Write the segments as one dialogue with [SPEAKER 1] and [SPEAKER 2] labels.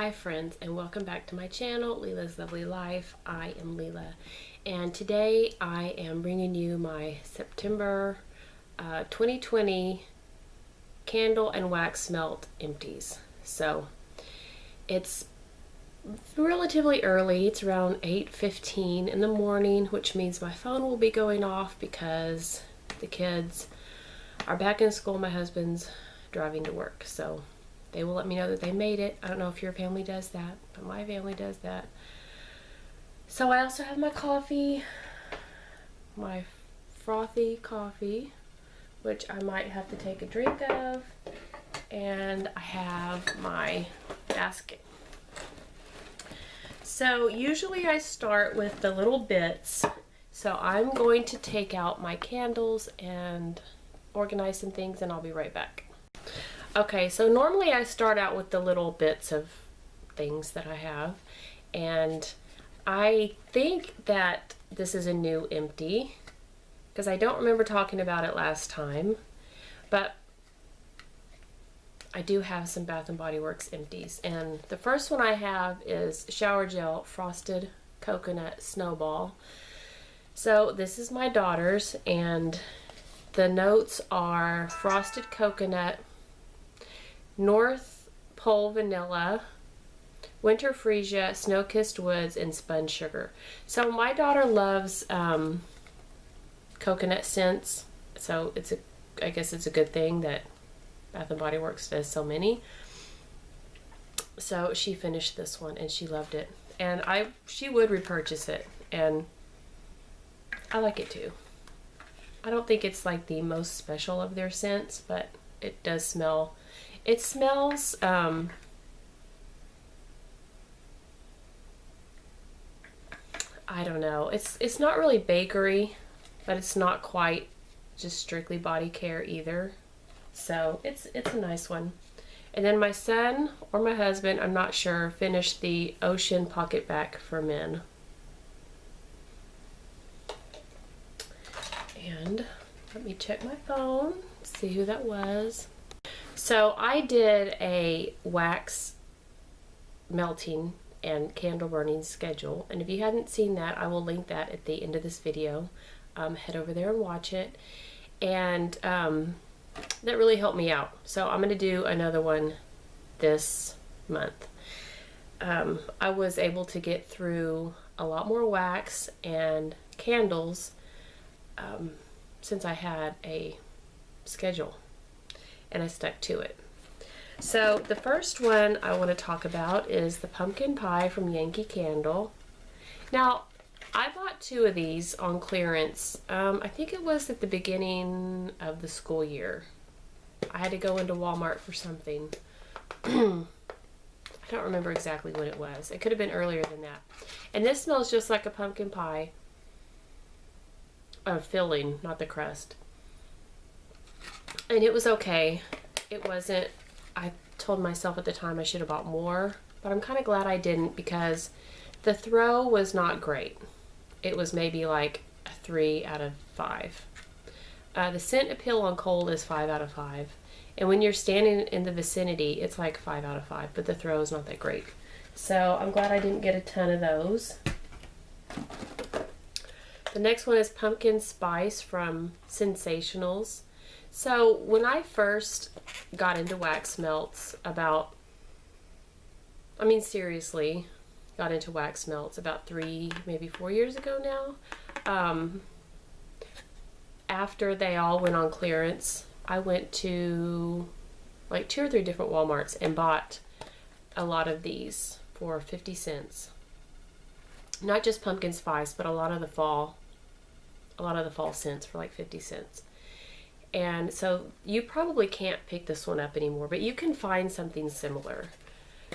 [SPEAKER 1] Hi friends, and welcome back to my channel, Leila's Lovely Life. I am Leila, and today I am bringing you my September 2020 candle and wax melt empties. So it's relatively early. It's around 8:15 in the morning, which means my phone will be going off because the kids are back in school. My husband's driving to work, so they will let me know that they made it. I don't know if your family does that, but my family does that. So I also have my coffee, my frothy coffee, which I might have to take a drink of, and I have my basket. So usually I start with the little bits. So I'm going to take out my candles and organize some things, and I'll be right back. Okay, so normally I start out with the little bits of things that I have, and I think that this is a new empty because I don't remember talking about it last time, but I do have some Bath & Body Works empties, and the first one I have is Shower Gel Frosted Coconut Snowball. So this is my daughter's, and the notes are frosted coconut, North Pole vanilla, winter freesia, snow-kissed woods, and spun sugar. So my daughter loves coconut scents, so I guess it's a good thing that Bath & Body Works does so many. So she finished this one and she loved it, and she would repurchase it, and I like it too. I don't think it's like the most special of their scents, but it does smell. It smells I don't know. It's not really bakery, but it's not quite just strictly body care either. So it's a nice one. And then my son or my husband, I'm not sure, finished the Ocean Pocket Back for Men. And let me check my phone, see who that was. So I did a wax melting and candle burning schedule, and if you hadn't seen that, I will link that at the end of this video. Head over there and watch it, and that really helped me out. So I'm going to do another one this month. I was able to get through a lot more wax and candles since I had a schedule, and I stuck to it. So the first one I want to talk about is the Pumpkin Pie from Yankee Candle. Now, I bought 2 of these on clearance. I think it was at the beginning of the school year. I had to go into Walmart for something. I don't remember exactly when it was. It could have been earlier than that. And this smells just like a pumpkin pie. Filling, not the crust. And it was okay. It wasn't, I told myself at the time I should have bought more, but I'm kind of glad I didn't, because the throw was not great. It was maybe like a 3 out of 5. The scent appeal on cold is 5 out of 5. And when you're standing in the vicinity, it's like 5 out of 5, but the throw is not that great. So I'm glad I didn't get a ton of those. The next one is Pumpkin Spice from Sensationals. So when I first got into wax melts seriously, got into wax melts about 3, maybe 4 years ago now. After they all went on clearance, I went to like 2 or 3 different Walmarts and bought a lot of these for 50 cents. Not just pumpkin spice, but a lot of the fall scents for like 50 cents. And so you probably can't pick this one up anymore, but you can find something similar.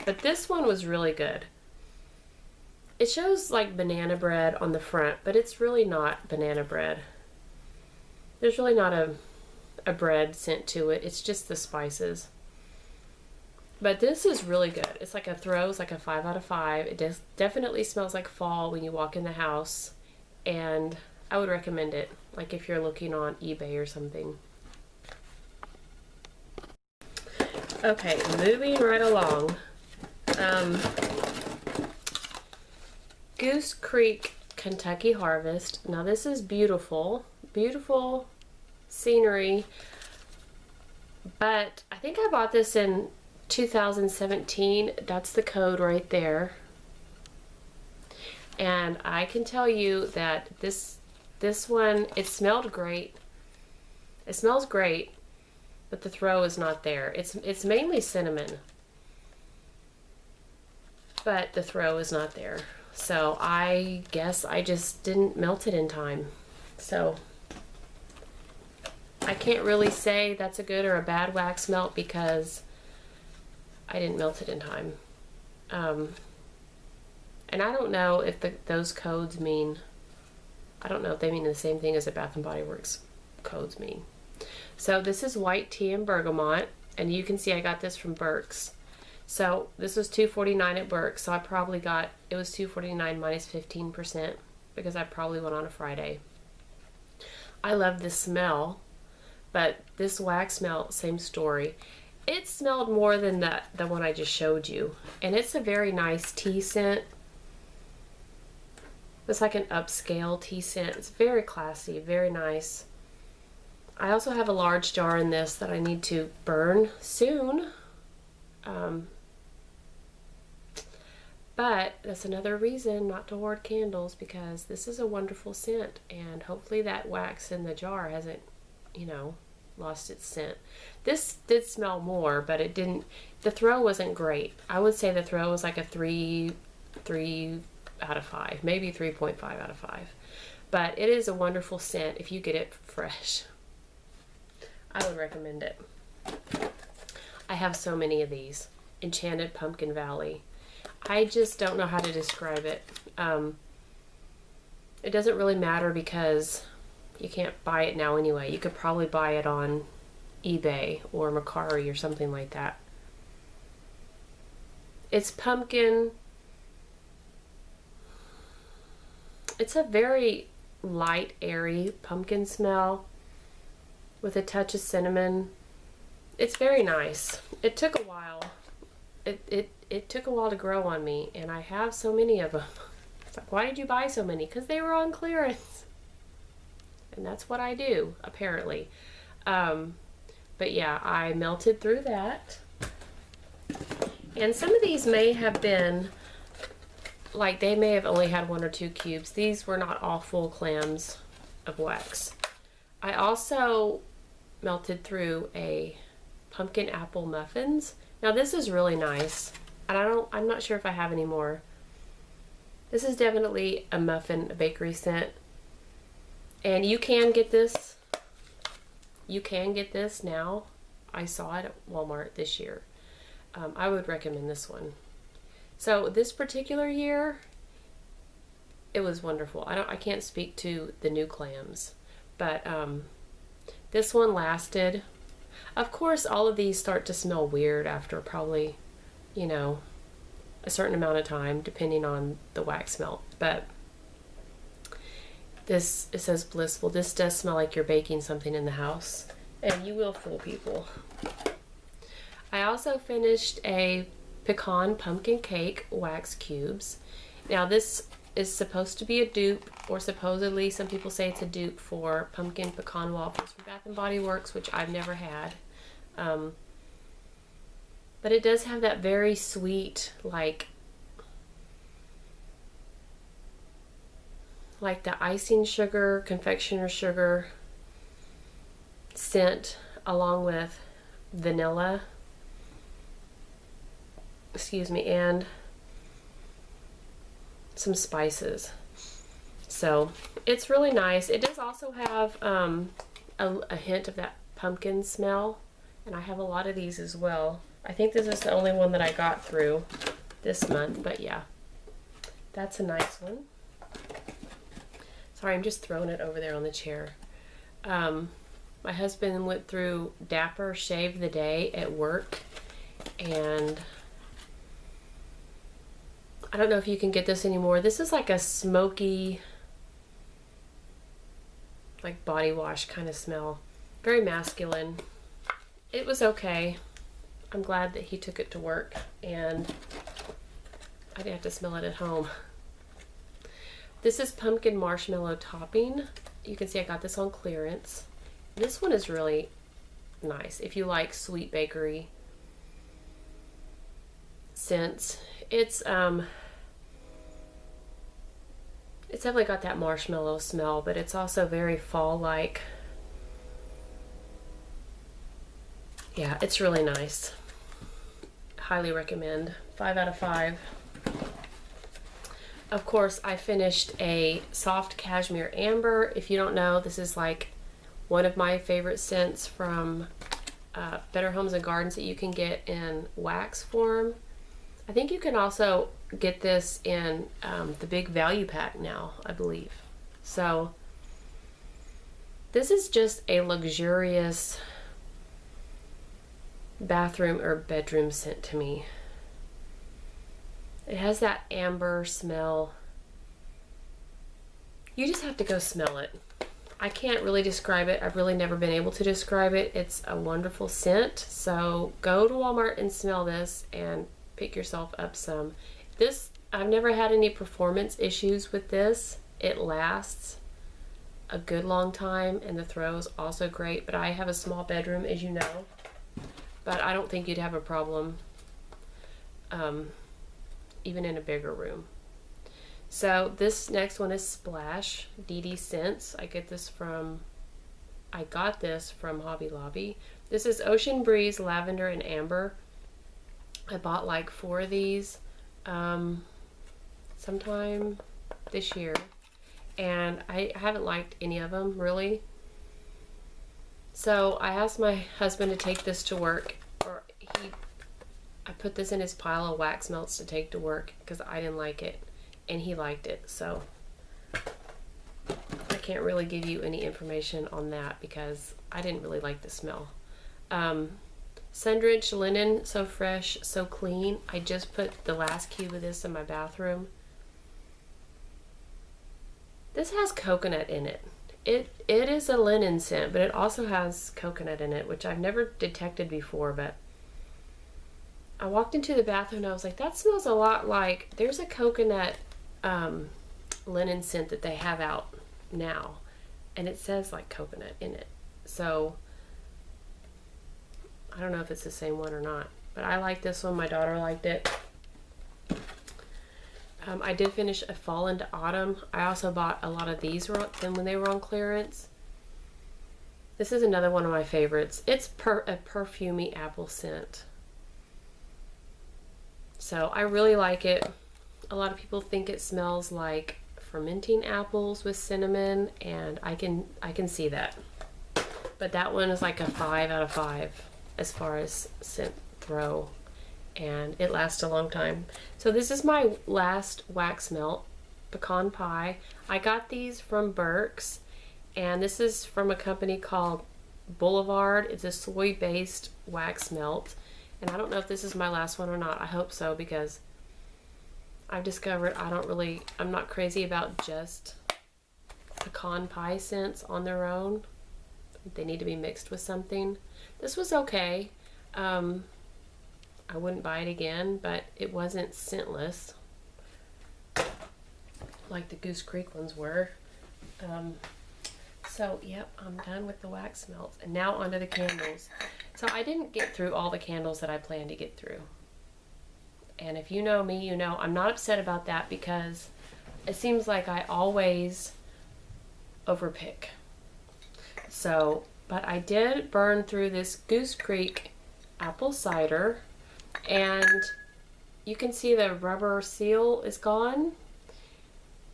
[SPEAKER 1] But this one was really good. It shows like banana bread on the front, but it's really not banana bread. There's really not a bread scent to it. It's just the spices. But this is really good. It's like a throw. It's like a 5 out of 5. It definitely smells like fall when you walk in the house, and I would recommend it, like if you're looking on eBay or something. Okay, moving right along. Goose Creek Kentucky Harvest. Now this is beautiful, beautiful scenery, but I think I bought this in 2017. That's the code right there. And I can tell you that this one, it smelled great. It smells great, but the throw is not there. It's mainly cinnamon, but the throw is not there. So I guess I just didn't melt it in time. So I can't really say that's a good or a bad wax melt because I didn't melt it in time. And I don't know if those codes mean, I don't know if they mean the same thing as the Bath & Body Works codes mean. So this is white tea and bergamot, and you can see I got this from Burke's. So this was $2.49 at Burke's, so I probably got, it was $2.49 minus 15% because I probably went on a Friday. I love the smell, but this wax melt, same story. It smelled more than the one I just showed you, and it's a very nice tea scent. It's like an upscale tea scent. It's very classy, very nice. I also have a large jar in this that I need to burn soon. But that's another reason not to hoard candles, because this is a wonderful scent, and hopefully that wax in the jar hasn't, you know, lost its scent. This did smell more, but it didn't, the throw wasn't great. I would say the throw was like a 3 out of 5, maybe 3.5 out of 5. But it is a wonderful scent if you get it fresh. I would recommend it. I have so many of these. Enchanted Pumpkin Valley. I just don't know how to describe it. It doesn't really matter because you can't buy it now anyway. You could probably buy it on eBay or Mercari or something like that. It's pumpkin. It's a very light, airy pumpkin smell with a touch of cinnamon. It's very nice. It took a while. It took a while to grow on me, and I have so many of them. It's like, why did you buy so many? Because they were on clearance. And that's what I do, apparently. But yeah, I melted through that. And some of these may have been, like, they may have only had 1 or 2 cubes. These were not all full clams of wax. I also melted through a pumpkin apple muffins. Now this is really nice, and I'm not sure if I have any more. This is definitely a muffin, a bakery scent. And you can get this. You can get this now. I saw it at Walmart this year. I would recommend this one. So this particular year, it was wonderful. I can't speak to the new clams, but this one lasted. Of course, all of these start to smell weird after probably, you know, a certain amount of time, depending on the wax melt. But this, it says blissful. This does smell like you're baking something in the house, and you will fool people. I also finished a pecan pumpkin cake wax cubes. Now this is supposed to be a dupe, or supposedly some people say it's a dupe for pumpkin pecan waffles from Bath & Body Works, which I've never had. But it does have that very sweet, like the icing sugar, confectioner sugar scent, along with vanilla, excuse me, and some spices. So it's really nice. It does also have a hint of that pumpkin smell, and I have a lot of these as well. I think this is the only one that I got through this month, but yeah, that's a nice one. Sorry, I'm just throwing it over there on the chair. My husband went through Dapper Shave the Day at work, and I don't know if you can get this anymore. This is like a smoky, like body wash kind of smell. Very masculine. It was okay. I'm glad that he took it to work, and I didn't have to smell it at home. This is pumpkin marshmallow topping. You can see I got this on clearance. This one is really nice if you like sweet bakery scents. It's definitely got that marshmallow smell, but it's also very fall-like. Yeah, it's really nice. Highly recommend. 5 out of 5. Of course, I finished a soft cashmere amber. If you don't know, this is like one of my favorite scents from Better Homes and Gardens that you can get in wax form. I think you can also get this in the big value pack now, I believe. So this is just a luxurious bathroom or bedroom scent to me. It has that amber smell. You just have to go smell it. I can't really describe it. I've really never been able to describe it. It's a wonderful scent. So go to Walmart and smell this and pick yourself up some. This, I've never had any performance issues with this. It lasts a good long time and the throw is also great, but I have a small bedroom, as you know, but I don't think you'd have a problem even in a bigger room. So this next one is Splash Didi Scents. I got this from Hobby Lobby. This is Ocean Breeze, Lavender, and Amber. I bought like 4 of these sometime this year, and I haven't liked any of them really. So I asked my husband to take this to work, or I put this in his pile of wax melts to take to work because I didn't like it and he liked it. So I can't really give you any information on that because I didn't really like the smell. Sun-drenched linen, so fresh, so clean. I just put the last cube of this in my bathroom. This has coconut in it. It is a linen scent, but it also has coconut in it, which I've never detected before, but I walked into the bathroom and I was like, that smells a lot like, there's a coconut linen scent that they have out now, and it says like coconut in it. So I don't know if it's the same one or not, but I like this one. My daughter liked it. I did finish a Fall into Autumn. I also bought a lot of these when they were on clearance. This is another one of my favorites. It's a perfumey apple scent. So I really like it. A lot of people think it smells like fermenting apples with cinnamon, and I can see that. But that one is like a 5 out of 5 as far as scent throw, and it lasts a long time. So this is my last wax melt, Pecan Pie. I got these from Burke's, and this is from a company called Boulevard. It's a soy-based wax melt. And I don't know if this is my last one or not. I hope so, because I've discovered I'm not crazy about just pecan pie scents on their own. They need to be mixed with something. This was okay. I wouldn't buy it again, but it wasn't scentless like the Goose Creek ones were. So, yep, I'm done with the wax melts. And now onto the candles. So I didn't get through all the candles that I planned to get through. And if you know me, you know I'm not upset about that, because it seems like I always overpick. So, but I did burn through this Goose Creek apple cider, and you can see the rubber seal is gone.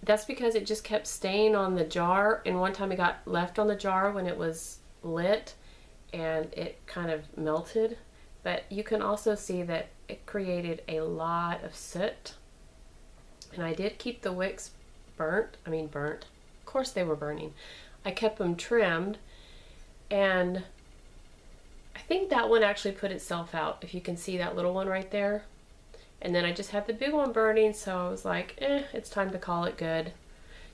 [SPEAKER 1] That's because it just kept staying on the jar, and one time it got left on the jar when it was lit and it kind of melted. But you can also see that it created a lot of soot, and I did keep the wicks burnt. Of course they were burning. I kept them trimmed, and I think that one actually put itself out, if you can see that little one right there. And then I just had the big one burning, so I was like, it's time to call it good.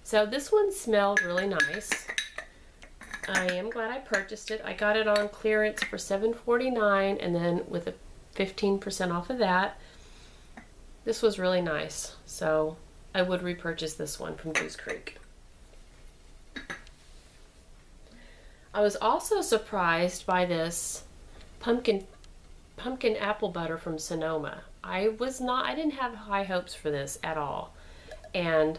[SPEAKER 1] So this one smelled really nice. I am glad I purchased it. I got it on clearance for $7.49, and then with a 15% off of that. This was really nice, so I would repurchase this one from Goose Creek. I was also surprised by this pumpkin apple butter from Sonoma. I didn't have high hopes for this at all. And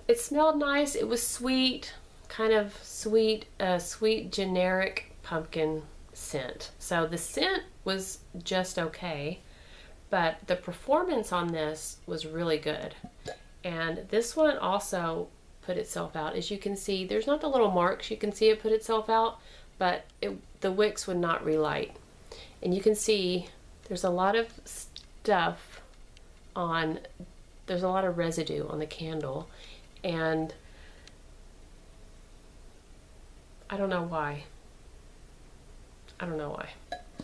[SPEAKER 1] it smelled nice. It was sweet, kind of sweet, sweet generic pumpkin scent. So the scent was just okay, but the performance on this was really good. And this one also put itself out. As you can see, there's not the little marks. You can see it put itself out, but the wicks would not relight. And you can see there's a lot of stuff on, there's a lot of residue on the candle, and I don't know why. I don't know why.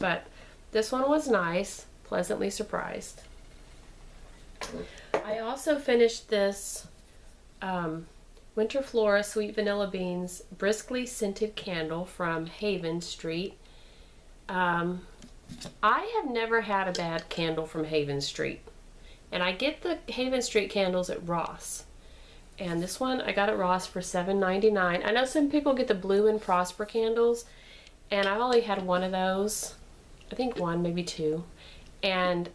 [SPEAKER 1] But this one was nice, pleasantly surprised. I also finished this Winter Flora Sweet Vanilla Beans Briskly Scented Candle from Haven Street. I have never had a bad candle from Haven Street. And I get the Haven Street candles at Ross. And this one I got at Ross for $7.99. I know some people get the Blue and Prosper candles, and I only had one of those. I think one, maybe two. And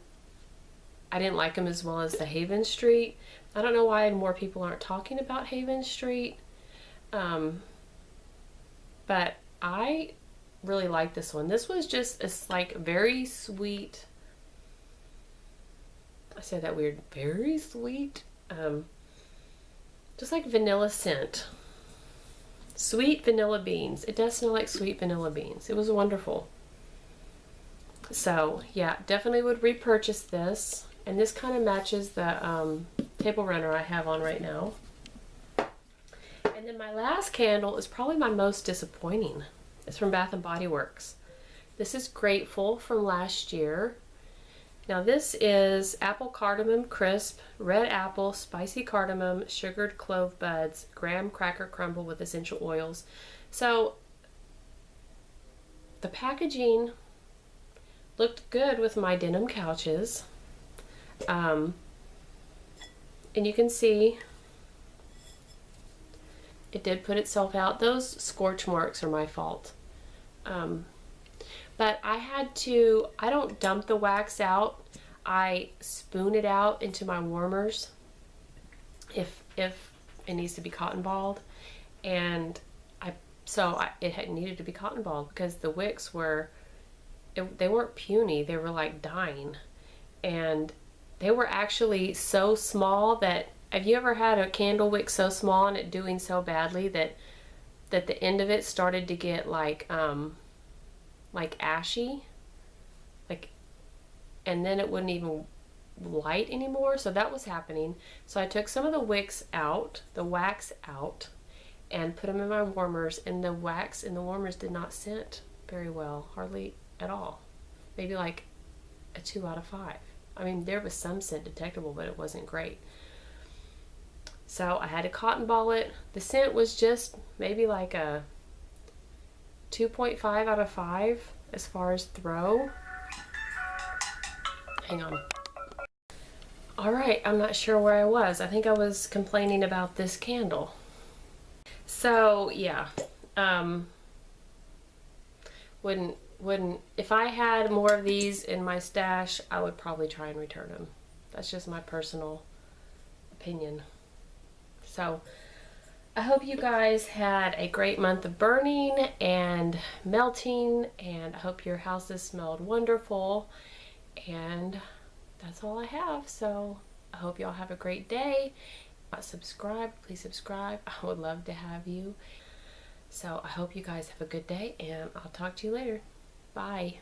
[SPEAKER 1] I didn't like them as well as the Haven Street. I don't know why more people aren't talking about Haven Street. But I really like this one. This was just a like very sweet, I said that weird, very sweet, just like vanilla scent. Sweet vanilla beans. It does smell like sweet vanilla beans. It was wonderful. So yeah, definitely would repurchase this. And this kind of matches the table runner I have on right now. And then my last candle is probably my most disappointing. It's from Bath & Body Works. This is Grateful from last year. Now this is apple cardamom crisp, red apple, spicy cardamom, sugared clove buds, graham cracker crumble with essential oils. So the packaging looked good with my denim couches. And you can see it did put itself out. Those scorch marks are my fault. But I don't dump the wax out. I spoon it out into my warmers if it needs to be cotton balled. And it needed to be cotton balled because the wicks they weren't puny. They were like dying. And they were actually so small that, have you ever had a candle wick so small and it doing so badly that the end of it started to get like ashy, and then it wouldn't even light anymore? So that was happening. So I took some of the wicks out, the wax out, and put them in my warmers, and the wax in the warmers did not scent very well, hardly at all. Maybe like a 2 out of 5. I mean, there was some scent detectable, but it wasn't great. So I had to cotton ball it. The scent was just maybe like a 2.5 out of 5 as far as throw. Hang on. Alright, I'm not sure where I was. I think I was complaining about this candle. So yeah, wouldn't if I had more of these in my stash, I would probably try and return them. That's just my personal opinion. So I hope you guys had a great month of burning and melting, and I hope your houses smelled wonderful. And that's all I have. So I hope y'all have a great day. Not subscribed, please subscribe. I would love to have you. So I hope you guys have a good day, and I'll talk to you later. Bye.